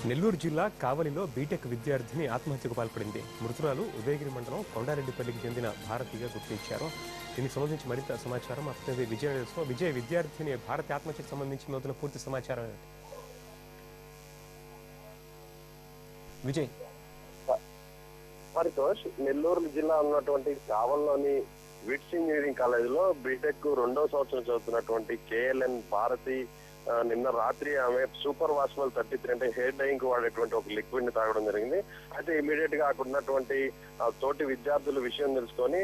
నెల్లూరు జిల్లా కావలిలో బీటెక్ విద్యార్థిని ఆత్మహత్యకు పాల్పడింది. మృతురాలు ఉదయగిరి మండలం కొండారెడ్డిపల్లికి చెందిన భారతిగా గుర్తించారు. దీనికి సంబంధించి మరింత సమాచారం మా ప్రతినిధి విజయ్ విద్యార్థిని భారతి ఆత్మహత్యకు సంబంధించి నూతన పూర్తి సమాచారం ఏంటి? విజయ్, పరితోష్ నెల్లూరు జిల్లా ఉన్నటువంటి కావల్లోని విట్స్ ఇంజనీరింగ్ కాలేజీలో బీటెక్ 2వ సంవత్సరం చదువుతున్నటువంటి కేఎల్ఎన్ భారతి నిన్న రాత్రి ఆమె సూపర్ వాస్మల్ 33 అంటే హెయిర్ డైయింగ్ కు వాడేటువంటి ఒక లిక్విడ్ ని తాగడం జరిగింది. అయితే ఇమీడియట్ గా అక్కడ ఉన్నటువంటి తోటి విద్యార్థులు విషయం తెలుసుకొని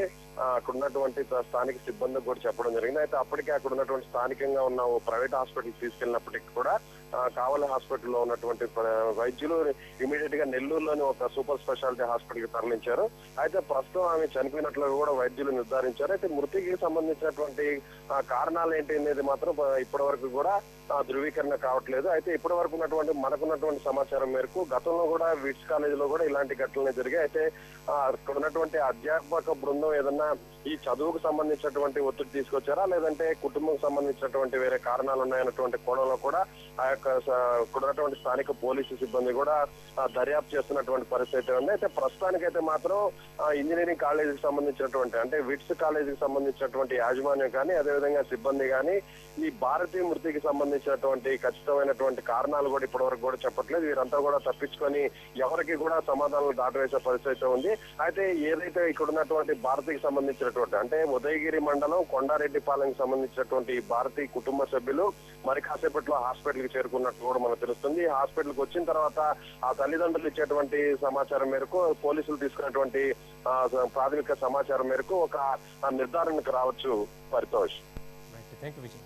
అక్కడ ఉన్నటువంటి స్థానిక సిబ్బందికి కూడా చెప్పడం జరిగింది. అయితే అప్పటికే అక్కడ ఉన్నటువంటి స్థానికంగా ఉన్న ఓ ప్రైవేట్ హాస్పిటల్ తీసుకెళ్లినప్పటికీ కూడా కావలి హాస్పిటల్లో ఉన్నటువంటి వైద్యులు ఇమీడియట్ గా నెల్లూరులోని ఒక సూపర్ స్పెషాలిటీ హాస్పిటల్ కి తరలించారు. అయితే ప్రస్తుతం ఆమె చనిపోయినట్లు కూడా వైద్యులు నిర్ధారించారు. అయితే మృతికి సంబంధించినటువంటి కారణాలు ఏంటి అనేది మాత్రం ఇప్పటి వరకు కూడా ధృవీకరణ కావట్లేదు. అయితే ఇప్పటి వరకు మనకున్నటువంటి సమాచారం మేరకు గతంలో కూడా విట్స్ కాలేజీలో కూడా ఇలాంటి ఘటనలు జరిగాయి. అయితే అక్కడ ఉన్నటువంటి అధ్యాపక బృందం ఏదన్నా ఈ చదువుకు సంబంధించినటువంటి ఒత్తిడి తీసుకొచ్చారా, లేదంటే కుటుంబం సంబంధించినటువంటి వేరే కారణాలు ఉన్నాయన్నటువంటి కోణంలో కూడా ఆ యొక్క ఉన్నటువంటి స్థానిక పోలీసు సిబ్బంది కూడా దర్యాప్తు చేస్తున్నటువంటి పరిస్థితి ఉంది. అయితే ప్రస్తుతానికైతే మాత్రం ఇంజనీరింగ్ కాలేజీకి సంబంధించినటువంటి అంటే విట్స్ కాలేజీకి సంబంధించినటువంటి యాజమాన్యం కానీ అదేవిధంగా సిబ్బంది కానీ ఈ భారతీయ మృతికి సంబంధించినటువంటి ఖచ్చితమైనటువంటి కారణాలు కూడా ఇప్పటి వరకు కూడా చెప్పట్లేదు. వీరంతా కూడా తప్పించుకొని ఎవరికి కూడా సమాధానాలు దాటవేసే పరిస్థితి ఉంది. అయితే ఏదైతే ఇక్కడ ఉన్నటువంటి భారతికి సంబంధించినటువంటి అంటే ఉదయగిరి మండలం కొండారెడ్డిపాలెంకి సంబంధించినటువంటి భారతీయ కుటుంబ సభ్యులు మరి కాసేపట్లో హాస్పిటల్ కి చేరుకున్నట్టు కూడా మనకు తెలుస్తుంది. హాస్పిటల్ కి వచ్చిన తర్వాత ఆ తల్లిదండ్రులు ఇచ్చేటువంటి సమాచారం మేరకు పోలీసులు తీసుకున్నటువంటి ప్రాథమిక సమాచారం మేరకు ఒక నిర్ధారణకు రావచ్చు. పరితోష్. Thank you Vijay.